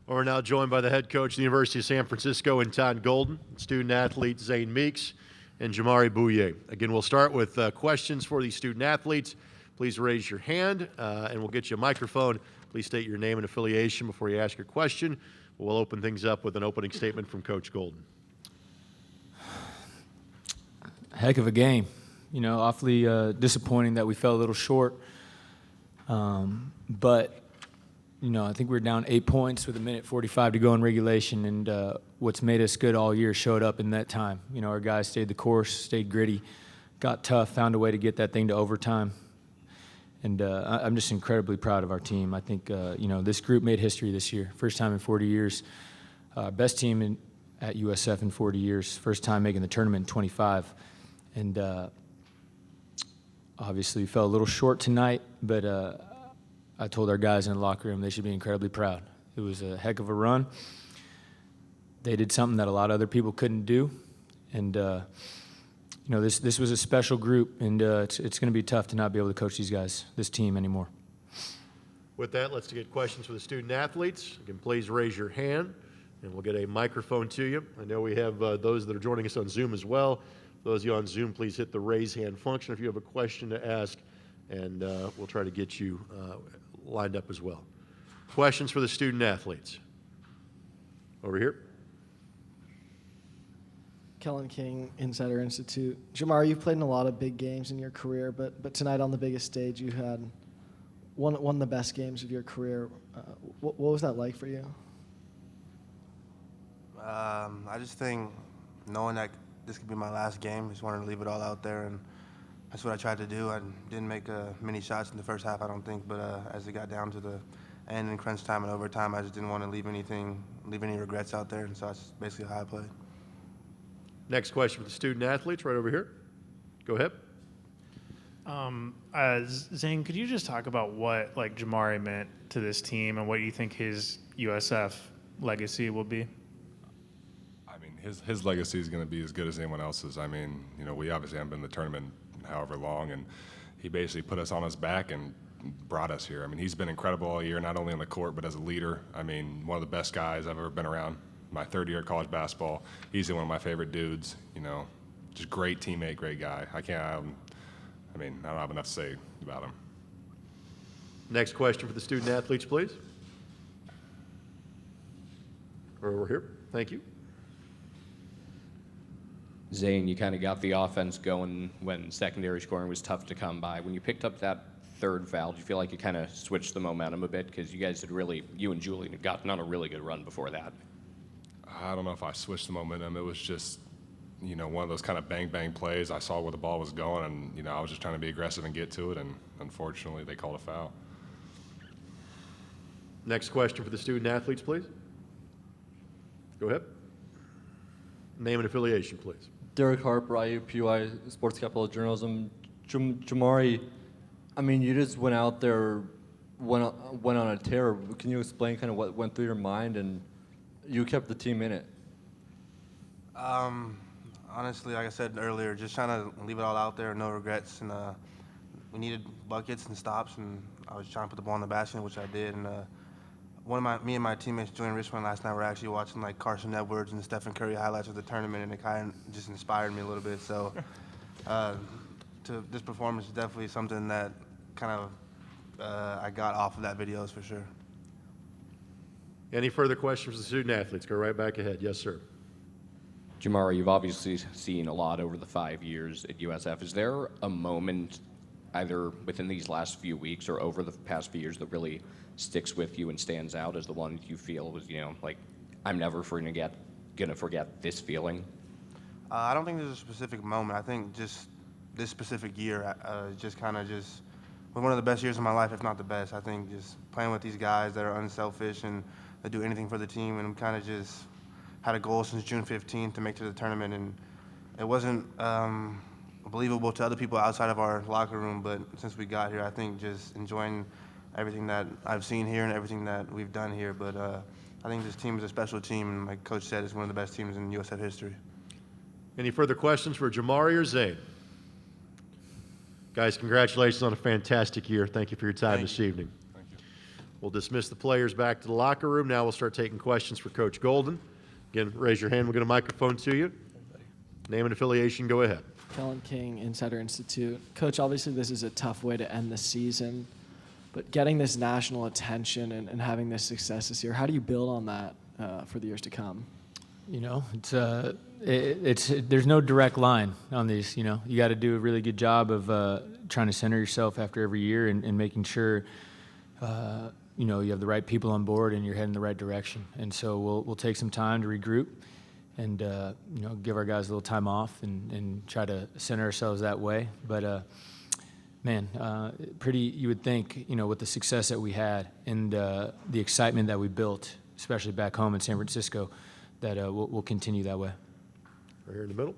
We're now joined by the head coach of the University of San Francisco, Anton Golden, student-athlete Zane Meeks, and Jamari Bouye. Again, we'll start with questions for these student-athletes. Please raise your hand, and we'll get you a microphone. Please state your name and affiliation before you ask your question. We'll open things up with an opening statement from Coach Golden. Heck of a game. You know, awfully disappointing that we fell a little short. But you know, I think we were down 8 points with 1:45 to go in regulation, and what's made us good all year showed up in that time. You know, our guys stayed the course, stayed gritty, got tough, found a way to get that thing to overtime. And I'm just incredibly proud of our team. I think, you know, this group made history this year. First time in 40 years. Best team at USF in 40 years. First time making the tournament in 25. And obviously we fell a little short tonight, but I told our guys in the locker room they should be incredibly proud. It was a heck of a run. They did something that a lot of other people couldn't do. And, you know, this was a special group, and it's going to be tough to not be able to coach these guys, this team anymore. With that, let's get questions for the student-athletes. You can please raise your hand, and we'll get a microphone to you. I know we have those that are joining us on Zoom as well. Those of you on Zoom, please hit the raise hand function if you have a question to ask, and we'll try to get you lined up as well. Questions for the student-athletes? Over here. Kellen King, Insider Institute. Jamar, you've played in a lot of big games in your career, but tonight on the biggest stage you had one of the best games of your career. What was that like for you? I just think knowing that this could be my last game, just wanted to leave it all out there, and that's what I tried to do. I didn't make many shots in the first half, I don't think, but as it got down to the end in crunch time and overtime, I just didn't want to leave any regrets out there, and so that's basically how I played. Next question for the student-athletes, right over here. Go ahead. Zane, could you just talk about what Jamari meant to this team and what you think his USF legacy will be? I mean, his legacy is going to be as good as anyone else's. I mean, you know, we obviously haven't been in the tournament however long, and he basically put us on his back and brought us here. I mean, he's been incredible all year, not only on the court but as a leader. I mean, one of the best guys I've ever been around. My third year of college basketball, he's one of my favorite dudes. You know, just great teammate, great guy. I don't have enough to say about him. Next question for the student-athletes, please. Over here. Thank you. Zane, you kind of got the offense going when secondary scoring was tough to come by. When you picked up that third foul, do you feel like you kind of switched the momentum a bit? Because you guys you and Julian had gotten on a really good run before that. I don't know if I switched the momentum. It was just, you know, one of those kind of bang-bang plays. I saw where the ball was going, and, you know, I was just trying to be aggressive and get to it, and unfortunately they called a foul. Next question for the student-athletes, please. Go ahead. Name and affiliation, please. Derek Harper, IUPUI Sports Capital Journalism. Jamari, I mean, you just went out there, went on a tear. Can you explain kind of what went through your mind, and you kept the team in it? Honestly, like I said earlier, just trying to leave it all out there, no regrets, and we needed buckets and stops, and I was trying to put the ball in the basket, which I did. And me and my teammates, Julian Richmond, last night were actually watching Carson Edwards and Stephen Curry highlights of the tournament, and it kind of just inspired me a little bit. So, this performance is definitely something that kind of I got off of that videos for sure. Any further questions for the student-athletes? Go right back ahead. Yes, sir. Jamari, you've obviously seen a lot over the 5 years at USF. Is there a moment, either within these last few weeks or over the past few years, that really sticks with you and stands out as the one you feel was, you know, I'm never gonna forget this feeling? I don't think there's a specific moment. I think just this specific year just kind of was one of the best years of my life, if not the best. I think just playing with these guys that are unselfish and that do anything for the team, and we kind of just had a goal since June 15th to make it to the tournament, and it wasn't believable to other people outside of our locker room, but since we got here, I think just enjoying everything that I've seen here and everything that we've done here. But I think this team is a special team, and like Coach said, it's one of the best teams in USF history. Any further questions for Jamari or Zane? Guys, congratulations on a fantastic year. Thank you for your time this evening. Thank you. We'll dismiss the players back to the locker room. Now we'll start taking questions for Coach Golden. Again, raise your hand. We'll get a microphone to you. Name and affiliation. Go ahead. Kellen King, Insider Institute. Coach, obviously this is a tough way to end the season, but getting this national attention and having this success this year, how do you build on that for the years to come? You know, there's no direct line on these. You know, you got to do a really good job of trying to center yourself after every year and making sure, you know, you have the right people on board and you're heading the right direction. And so we'll take some time to regroup and, you know, give our guys a little time off and try to center ourselves that way. But, man, you would think, you know, with the success that we had and the excitement that we built, especially back home in San Francisco, that we'll continue that way. Right here in the middle.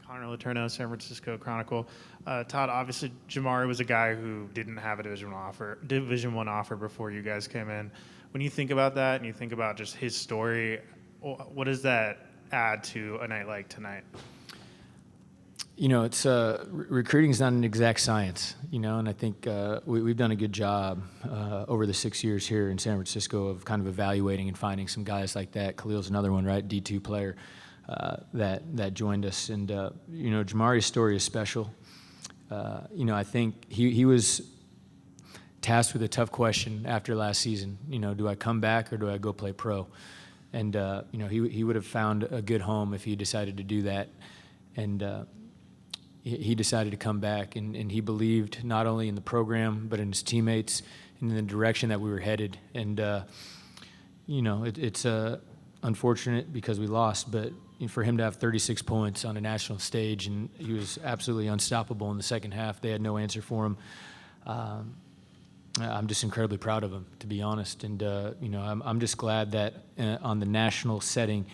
Connor Letourneau, San Francisco Chronicle. Todd, obviously Jamari was a guy who didn't have a Division I offer before you guys came in. When you think about that and you think about just his story, what does that add to a night like tonight? You know, it's recruiting is not an exact science, you know, and I think we've done a good job over the 6 years here in San Francisco of kind of evaluating and finding some guys like that. Khalil's another one, right? D2 player that joined us, and you know, Jamari's story is special. You know, I think he was tasked with a tough question after last season. You know, do I come back or do I go play pro? And you know, he would have found a good home if he decided to do that, and he decided to come back, and he believed not only in the program but in his teammates and in the direction that we were headed. And you know, it's unfortunate because we lost, but for him to have 36 points on a national stage, and he was absolutely unstoppable in the second half. They had no answer for him. I'm just incredibly proud of him, to be honest. And you know, I'm just glad that on the national setting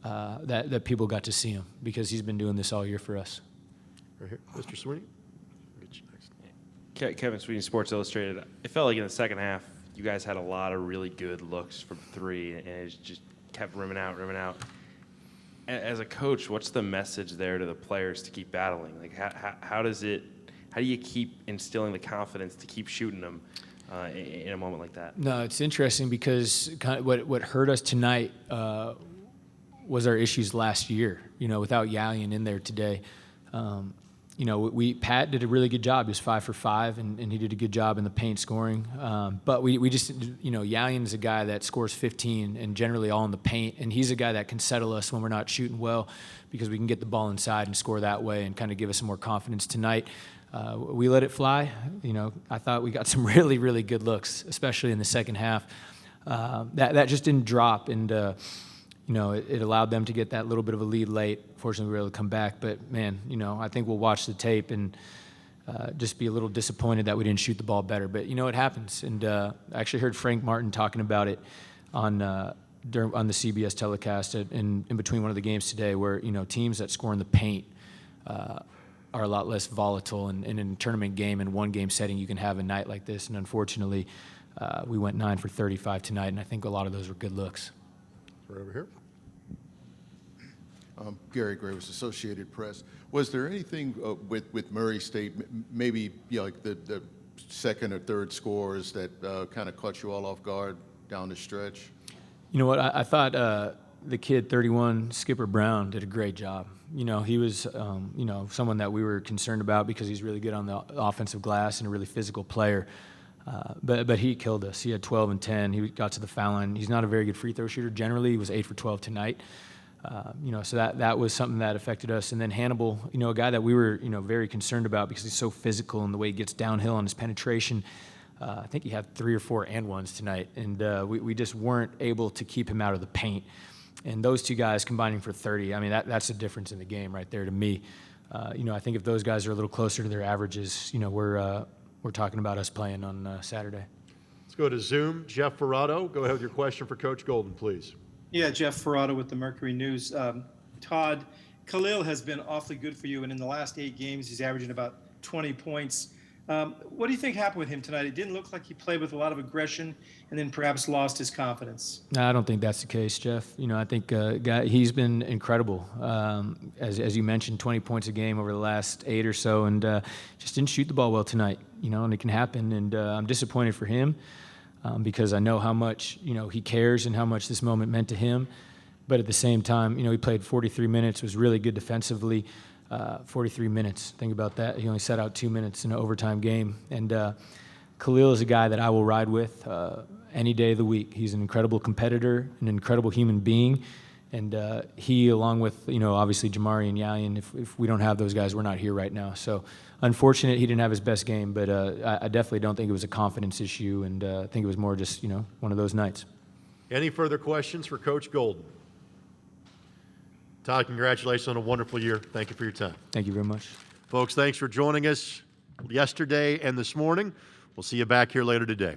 that people got to see him, because he's been doing this all year for us. Right here. Mr. Sweeney. We'll get you next. Kevin Sweeney, Sports Illustrated. It felt like in the second half, you guys had a lot of really good looks from three, and it just kept rimming out. As a coach, what's the message there to the players to keep battling? Like, how do you keep instilling the confidence to keep shooting them in a moment like that? No, it's interesting because kind of what hurt us tonight was our issues last year. You know, without Yalian in there today. You know, Pat did a really good job. He was 5 for 5, and he did a good job in the paint scoring. But we just, you know, Yalian's a guy that scores 15 and generally all in the paint, and he's a guy that can settle us when we're not shooting well, because we can get the ball inside and score that way and kind of give us some more confidence tonight. We let it fly. You know, I thought we got some really, really good looks, especially in the second half. That just didn't drop, and you know, it allowed them to get that little bit of a lead late. Fortunately, we were able to come back. But, man, you know, I think we'll watch the tape and just be a little disappointed that we didn't shoot the ball better. But, you know, it happens. And I actually heard Frank Martin talking about it on the CBS telecast in between one of the games today, where, you know, teams that score in the paint are a lot less volatile. And in a tournament game, in one-game setting, you can have a night like this. And, unfortunately, we went 9 for 35 tonight, and I think a lot of those were good looks. Right over here. Gary Graves, Associated Press. Was there anything with Murray State, maybe, you know, like the second or third scores that kind of caught you all off guard down the stretch? You know what? I thought the kid, 31, Skipper Brown, did a great job. You know, he was, you know, someone that we were concerned about because he's really good on the offensive glass and a really physical player. But he killed us. He had 12 and 10. He got to the foul line. He's not a very good free throw shooter. Generally, he was 8 for 12 tonight. You know, so that was something that affected us. And then Hannibal, you know, a guy that we were, you know, very concerned about because he's so physical and the way he gets downhill on his penetration. I think he had 3 or 4 and ones tonight, and we just weren't able to keep him out of the paint. And those two guys combining for 30, I mean, that's the difference in the game right there to me. You know, I think if those guys are a little closer to their averages, you know, we're talking about us playing on Saturday. Let's go to Zoom. Jeff Ferrato, go ahead with your question for Coach Golden, please. Yeah, Jeff Ferrato with the Mercury News. Todd, Khalil has been awfully good for you, and in the last 8 games, he's averaging about 20 points. What do you think happened with him tonight? It didn't look like he played with a lot of aggression and then perhaps lost his confidence. No, I don't think that's the case, Jeff. You know, I think he's been incredible. As you mentioned, 20 points a game over the last 8 or so, and just didn't shoot the ball well tonight. You know, and it can happen, and I'm disappointed for him. because I know how much, he cares and how much this moment meant to him. But at the same time, he played 43 minutes, was really good defensively. 43 minutes, think about that. He only sat out 2 minutes in an overtime game. And Khalil is a guy that I will ride with any day of the week. He's an incredible competitor, an incredible human being. And he, along with, obviously Jamari and Yalian, if we don't have those guys, we're not here right now. So unfortunate he didn't have his best game, but I definitely don't think it was a confidence issue, and I think it was more just, one of those nights. Any further questions for Coach Golden? Todd, congratulations on a wonderful year. Thank you for your time. Thank you very much. Folks, thanks for joining us yesterday and this morning. We'll see you back here later today.